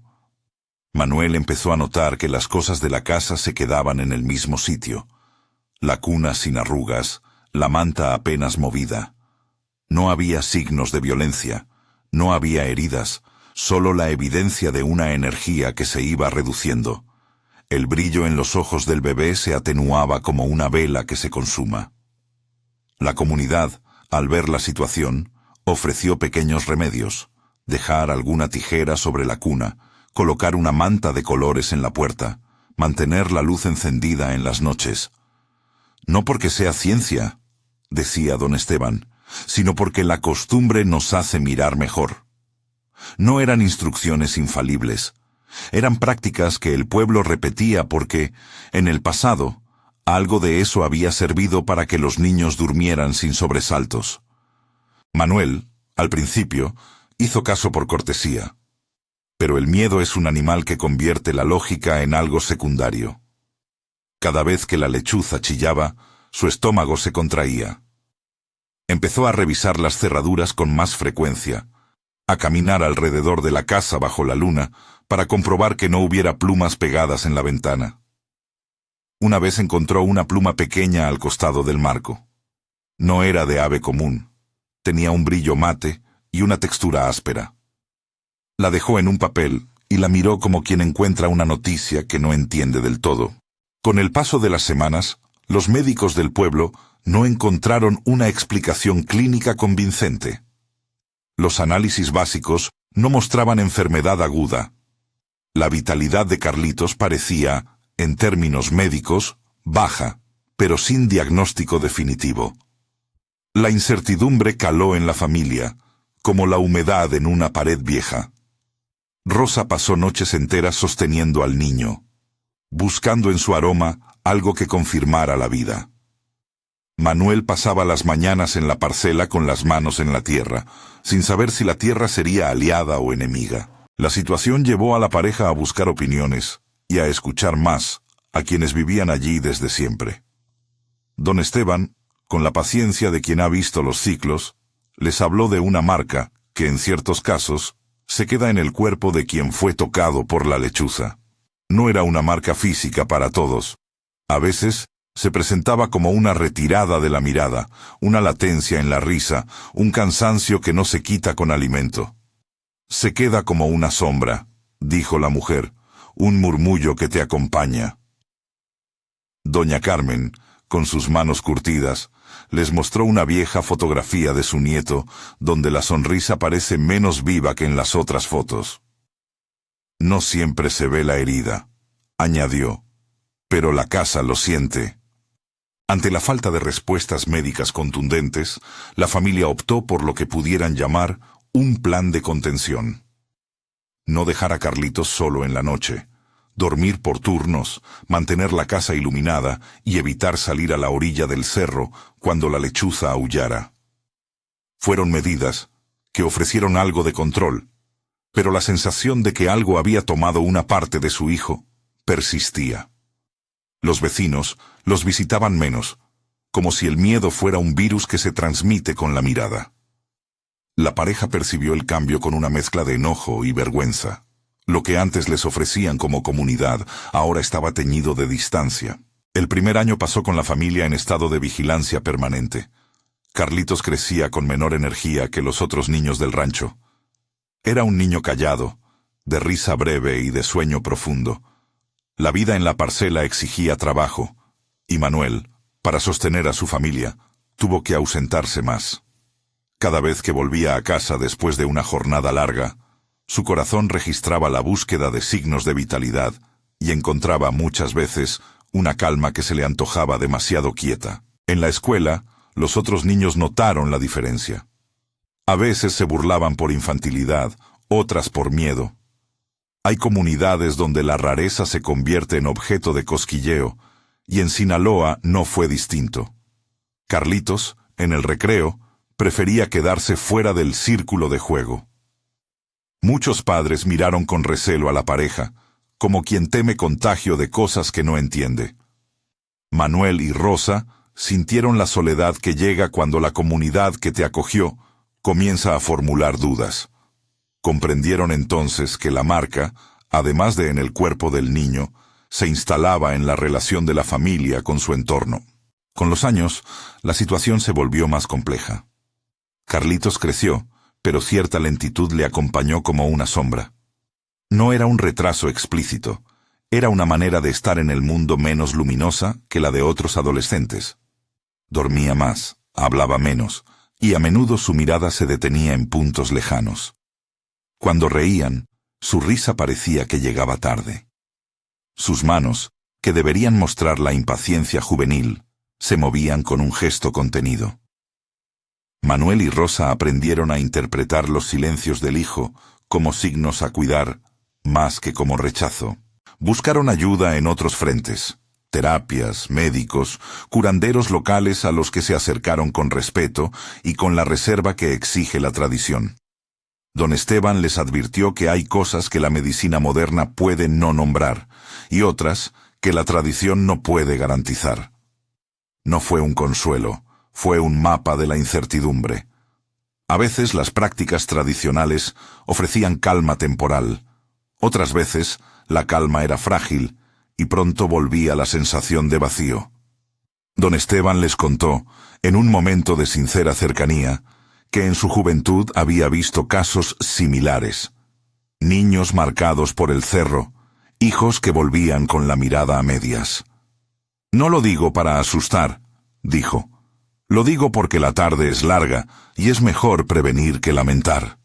Manuel empezó a notar que las cosas de la casa se quedaban en el mismo sitio. La cuna sin arrugas, la manta apenas movida. No había signos de violencia, no había heridas, solo la evidencia de una energía que se iba reduciendo. El brillo en los ojos del bebé se atenuaba como una vela que se consuma. La comunidad, al ver la situación, ofreció pequeños remedios: dejar alguna tijera sobre la cuna, colocar una manta de colores en la puerta, mantener la luz encendida en las noches. No porque sea ciencia, decía don Esteban, sino porque la costumbre nos hace mirar mejor. No eran instrucciones infalibles. Eran prácticas que el pueblo repetía porque, en el pasado, algo de eso había servido para que los niños durmieran sin sobresaltos. Manuel, al principio, hizo caso por cortesía. Pero el miedo es un animal que convierte la lógica en algo secundario. Cada vez que la lechuza chillaba, su estómago se contraía. Empezó a revisar las cerraduras con más frecuencia, a caminar alrededor de la casa bajo la luna para comprobar que no hubiera plumas pegadas en la ventana. Una vez encontró una pluma pequeña al costado del marco. No era de ave común. Tenía un brillo mate y una textura áspera. La dejó en un papel y la miró como quien encuentra una noticia que no entiende del todo. Con el paso de las semanas, los médicos del pueblo no encontraron una explicación clínica convincente. Los análisis básicos no mostraban enfermedad aguda. La vitalidad de Carlitos parecía, en términos médicos, baja, pero sin diagnóstico definitivo. La incertidumbre caló en la familia, como la humedad en una pared vieja. Rosa pasó noches enteras sosteniendo al niño, buscando en su aroma algo que confirmara la vida. Manuel pasaba las mañanas en la parcela con las manos en la tierra, sin saber si la tierra sería aliada o enemiga. La situación llevó a la pareja a buscar opiniones y a escuchar más a quienes vivían allí desde siempre. Don Esteban, con la paciencia de quien ha visto los ciclos, les habló de una marca que, en ciertos casos, se queda en el cuerpo de quien fue tocado por la lechuza. No era una marca física para todos. A veces se presentaba como una retirada de la mirada, una latencia en la risa, un cansancio que no se quita con alimento. Se queda como una sombra, dijo la mujer, un murmullo que te acompaña. Doña Carmen, con sus manos curtidas, les mostró una vieja fotografía de su nieto, donde la sonrisa parece menos viva que en las otras fotos. No siempre se ve la herida, añadió, pero la casa lo siente. Ante la falta de respuestas médicas contundentes, la familia optó por lo que pudieran llamar un plan de contención. No dejar a Carlitos solo en la noche, dormir por turnos, mantener la casa iluminada y evitar salir a la orilla del cerro cuando la lechuza aullara. Fueron medidas que ofrecieron algo de control, pero la sensación de que algo había tomado una parte de su hijo persistía. Los vecinos los visitaban menos, como si el miedo fuera un virus que se transmite con la mirada. La pareja percibió el cambio con una mezcla de enojo y vergüenza. Lo que antes les ofrecían como comunidad ahora estaba teñido de distancia. El primer año pasó con la familia en estado de vigilancia permanente. Carlitos crecía con menor energía que los otros niños del rancho. Era un niño callado, de risa breve y de sueño profundo. La vida en la parcela exigía trabajo, y Manuel, para sostener a su familia, tuvo que ausentarse más. Cada vez que volvía a casa después de una jornada larga, su corazón registraba la búsqueda de signos de vitalidad y encontraba muchas veces una calma que se le antojaba demasiado quieta. En la escuela, los otros niños notaron la diferencia. A veces se burlaban por infantilidad, otras por miedo. Hay comunidades donde la rareza se convierte en objeto de cosquilleo, y en Sinaloa no fue distinto. Carlitos, en el recreo, prefería quedarse fuera del círculo de juego. Muchos padres miraron con recelo a la pareja, como quien teme contagio de cosas que no entiende. Manuel y Rosa sintieron la soledad que llega cuando la comunidad que te acogió comienza a formular dudas. Comprendieron entonces que la marca, además de en el cuerpo del niño, se instalaba en la relación de la familia con su entorno. Con los años, la situación se volvió más compleja. Carlitos creció, pero cierta lentitud le acompañó como una sombra. No era un retraso explícito, era una manera de estar en el mundo menos luminosa que la de otros adolescentes. Dormía más, hablaba menos, y a menudo su mirada se detenía en puntos lejanos. Cuando reían, su risa parecía que llegaba tarde. Sus manos, que deberían mostrar la impaciencia juvenil, se movían con un gesto contenido. Manuel y Rosa aprendieron a interpretar los silencios del hijo como signos a cuidar, más que como rechazo. Buscaron ayuda en otros frentes: terapias, médicos, curanderos locales a los que se acercaron con respeto y con la reserva que exige la tradición. Don Esteban les advirtió que hay cosas que la medicina moderna puede no nombrar y otras que la tradición no puede garantizar. No fue un consuelo, fue un mapa de la incertidumbre. A veces las prácticas tradicionales ofrecían calma temporal, otras veces la calma era frágil y pronto volvía la sensación de vacío. Don Esteban les contó, en un momento de sincera cercanía, que en su juventud había visto casos similares. Niños marcados por el cerro, hijos que volvían con la mirada a medias. «No lo digo para asustar», dijo. «Lo digo porque la tarde es larga y es mejor prevenir que lamentar».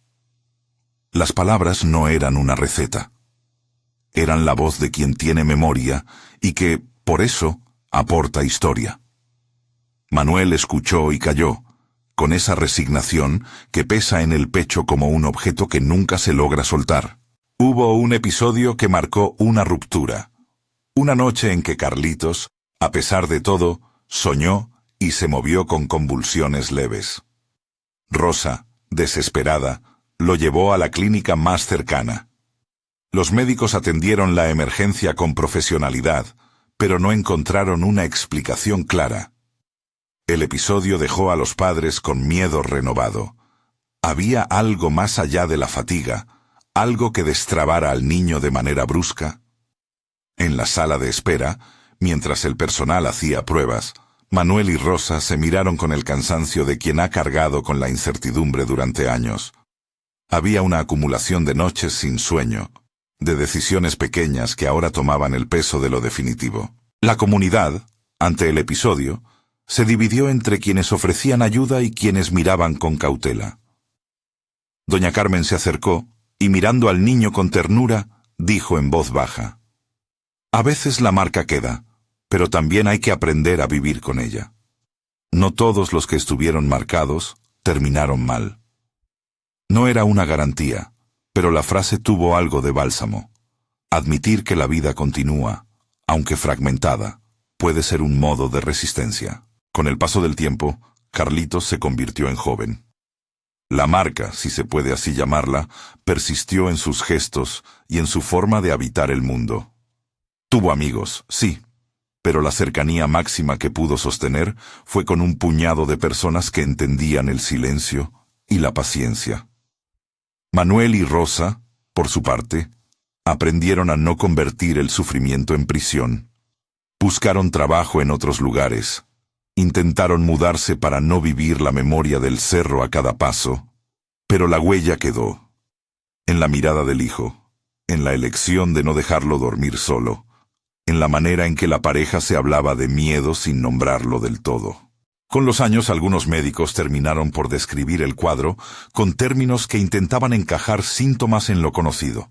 Las palabras no eran una receta. Eran la voz de quien tiene memoria y que, por eso, aporta historia. Manuel escuchó y calló, con esa resignación que pesa en el pecho como un objeto que nunca se logra soltar. Hubo un episodio que marcó una ruptura. Una noche en que Carlitos, a pesar de todo, soñó y se movió con convulsiones leves. Rosa, desesperada, lo llevó a la clínica más cercana. Los médicos atendieron la emergencia con profesionalidad, pero no encontraron una explicación clara. El episodio dejó a los padres con miedo renovado. ¿Había algo más allá de la fatiga, algo que destrabara al niño de manera brusca? En la sala de espera, mientras el personal hacía pruebas, Manuel y Rosa se miraron con el cansancio de quien ha cargado con la incertidumbre durante años. Había una acumulación de noches sin sueño, de decisiones pequeñas que ahora tomaban el peso de lo definitivo. La comunidad, ante el episodio, se dividió entre quienes ofrecían ayuda y quienes miraban con cautela. Doña Carmen se acercó y, mirando al niño con ternura, dijo en voz baja: «A veces la marca queda, pero también hay que aprender a vivir con ella. No todos los que estuvieron marcados terminaron mal». No era una garantía, pero la frase tuvo algo de bálsamo. Admitir que la vida continúa, aunque fragmentada, puede ser un modo de resistencia. Con el paso del tiempo, Carlitos se convirtió en joven. La marca, si se puede así llamarla, persistió en sus gestos y en su forma de habitar el mundo. Tuvo amigos, sí, pero la cercanía máxima que pudo sostener fue con un puñado de personas que entendían el silencio y la paciencia. Manuel y Rosa, por su parte, aprendieron a no convertir el sufrimiento en prisión. Buscaron trabajo en otros lugares. Intentaron mudarse para no vivir la memoria del cerro a cada paso, pero la huella quedó. En la mirada del hijo, en la elección de no dejarlo dormir solo, en la manera en que la pareja se hablaba de miedo sin nombrarlo del todo. Con los años, algunos médicos terminaron por describir el cuadro con términos que intentaban encajar síntomas en lo conocido: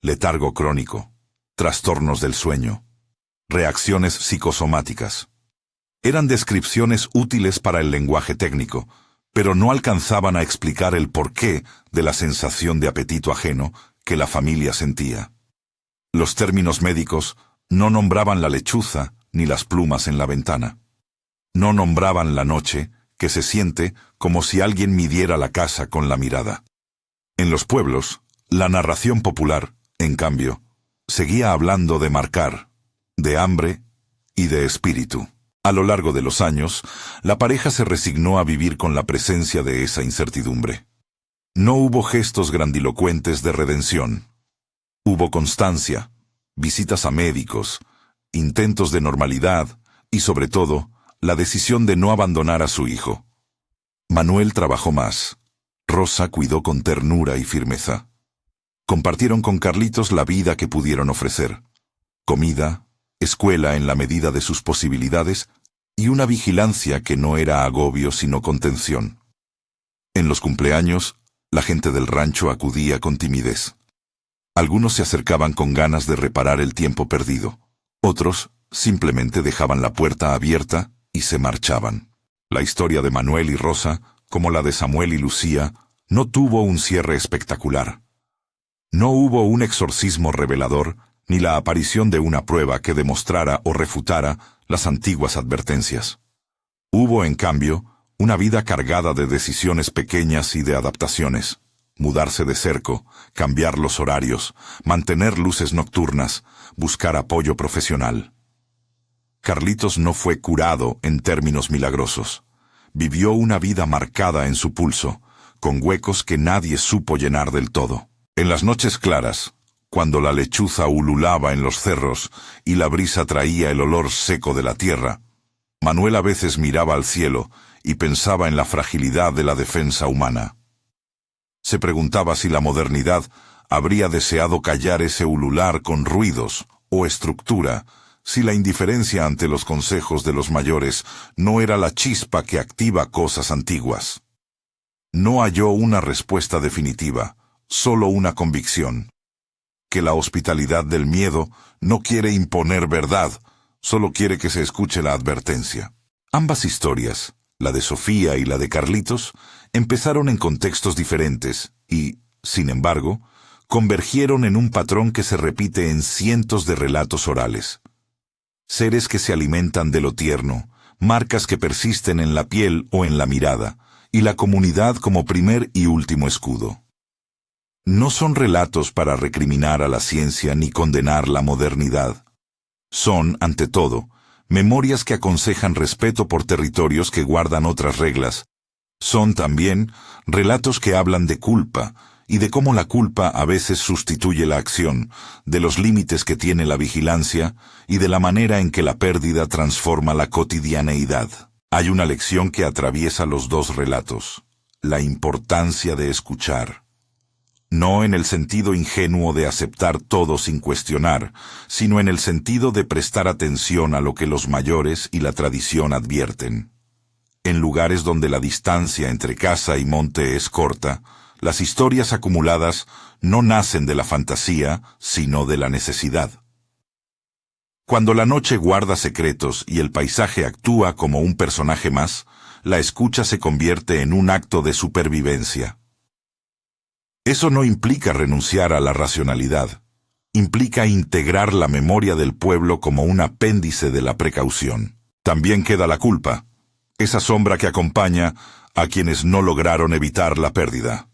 letargo crónico, trastornos del sueño, reacciones psicosomáticas. Eran descripciones útiles para el lenguaje técnico, pero no alcanzaban a explicar el porqué de la sensación de apetito ajeno que la familia sentía. Los términos médicos no nombraban la lechuza ni las plumas en la ventana. No nombraban la noche, que se siente como si alguien midiera la casa con la mirada. En los pueblos, la narración popular, en cambio, seguía hablando de marcar, de hambre y de espíritu. A lo largo de los años, la pareja se resignó a vivir con la presencia de esa incertidumbre. No hubo gestos grandilocuentes de redención. Hubo constancia, visitas a médicos, intentos de normalidad y, sobre todo, la decisión de no abandonar a su hijo. Manuel trabajó más. Rosa cuidó con ternura y firmeza. Compartieron con Carlitos la vida que pudieron ofrecer: comida, escuela en la medida de sus posibilidades y una vigilancia que no era agobio sino contención. En los cumpleaños, la gente del rancho acudía con timidez. Algunos se acercaban con ganas de reparar el tiempo perdido. Otros simplemente dejaban la puerta abierta y se marchaban. La historia de Manuel y Rosa, como la de Samuel y Lucía, no tuvo un cierre espectacular. No hubo un exorcismo revelador, ni la aparición de una prueba que demostrara o refutara las antiguas advertencias. Hubo, en cambio, una vida cargada de decisiones pequeñas y de adaptaciones: mudarse de cerco, cambiar los horarios, mantener luces nocturnas, buscar apoyo profesional. Carlitos no fue curado en términos milagrosos. Vivió una vida marcada en su pulso, con huecos que nadie supo llenar del todo. En las noches claras, cuando la lechuza ululaba en los cerros y la brisa traía el olor seco de la tierra, Manuel a veces miraba al cielo y pensaba en la fragilidad de la defensa humana. Se preguntaba si la modernidad habría deseado callar ese ulular con ruidos o estructura, si la indiferencia ante los consejos de los mayores no era la chispa que activa cosas antiguas. No halló una respuesta definitiva, solo una convicción: que la hospitalidad del miedo no quiere imponer verdad, solo quiere que se escuche la advertencia. Ambas historias, la de Sofía y la de Carlitos, empezaron en contextos diferentes y, sin embargo, convergieron en un patrón que se repite en cientos de relatos orales. Seres que se alimentan de lo tierno, marcas que persisten en la piel o en la mirada, y la comunidad como primer y último escudo. No son relatos para recriminar a la ciencia ni condenar la modernidad. Son, ante todo, memorias que aconsejan respeto por territorios que guardan otras reglas. Son también relatos que hablan de culpa, y de cómo la culpa a veces sustituye la acción, de los límites que tiene la vigilancia y de la manera en que la pérdida transforma la cotidianeidad. Hay una lección que atraviesa los dos relatos: la importancia de escuchar. No en el sentido ingenuo de aceptar todo sin cuestionar, sino en el sentido de prestar atención a lo que los mayores y la tradición advierten. En lugares donde la distancia entre casa y monte es corta, las historias acumuladas no nacen de la fantasía, sino de la necesidad. Cuando la noche guarda secretos y el paisaje actúa como un personaje más, la escucha se convierte en un acto de supervivencia. Eso no implica renunciar a la racionalidad, implica integrar la memoria del pueblo como un apéndice de la precaución. También queda la culpa, esa sombra que acompaña a quienes no lograron evitar la pérdida.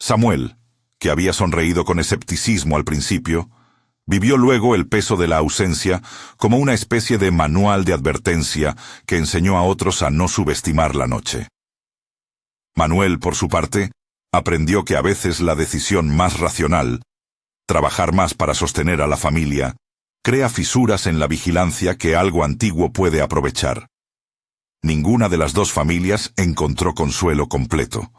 Samuel, que había sonreído con escepticismo al principio, Vivió luego el peso de la ausencia como una especie de manual de advertencia que enseñó a otros a no subestimar la noche. Manuel, por su parte, aprendió que a veces la decisión más racional, trabajar más para sostener a la familia, crea fisuras en la vigilancia que algo antiguo puede aprovechar. Ninguna de las dos familias encontró consuelo completo.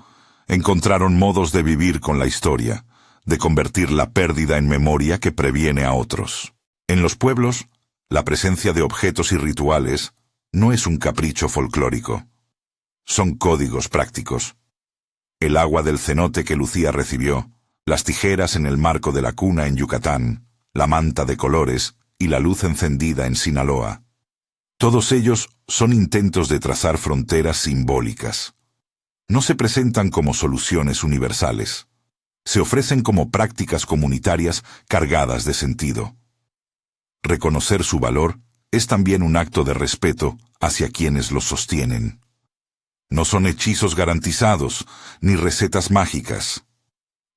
Encontraron modos de vivir con la historia, de convertir la pérdida en memoria que previene a otros. En los pueblos, la presencia de objetos y rituales no es un capricho folclórico. Son códigos prácticos. El agua del cenote que Lucía recibió, las tijeras en el marco de la cuna en Yucatán, la manta de colores y la luz encendida en Sinaloa. Todos ellos son intentos de trazar fronteras simbólicas. No se presentan como soluciones universales. Se ofrecen como prácticas comunitarias cargadas de sentido. Reconocer su valor es también un acto de respeto hacia quienes los sostienen. No son hechizos garantizados, ni recetas mágicas.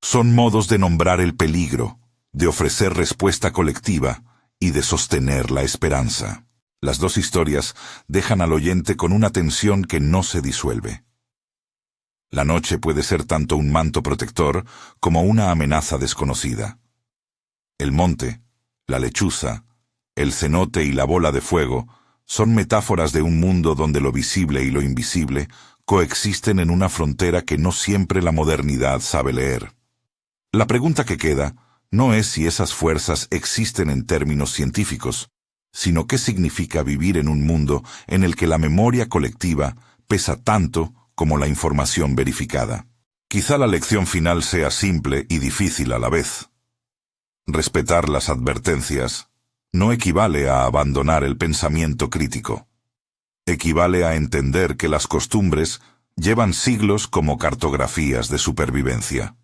Son modos de nombrar el peligro, de ofrecer respuesta colectiva y de sostener la esperanza. Las dos historias dejan al oyente con una tensión que no se disuelve. La noche puede ser tanto un manto protector como una amenaza desconocida. El monte, la lechuza, el cenote y la bola de fuego son metáforas de un mundo donde lo visible y lo invisible coexisten en una frontera que no siempre la modernidad sabe leer. La pregunta que queda no es si esas fuerzas existen en términos científicos, sino qué significa vivir en un mundo en el que la memoria colectiva pesa tanto como la información verificada. Quizá la lección final sea simple y difícil a la vez. Respetar las advertencias no equivale a abandonar el pensamiento crítico. Equivale a entender que las costumbres llevan siglos como cartografías de supervivencia.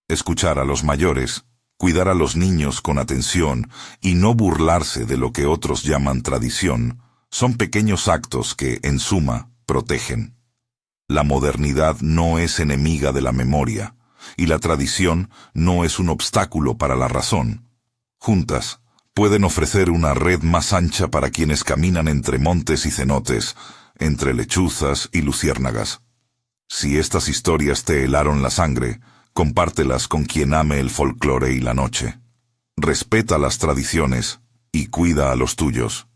Escuchar a los mayores, cuidar a los niños con atención y no burlarse de lo que otros llaman tradición, son pequeños actos que, en suma, protegen. La modernidad no es enemiga de la memoria, y la tradición no es un obstáculo para la razón. Juntas, pueden ofrecer una red más ancha para quienes caminan entre montes y cenotes, entre lechuzas y luciérnagas. Si estas historias te helaron la sangre, compártelas con quien ame el folclore y la noche. Respeta las tradiciones y cuida a los tuyos.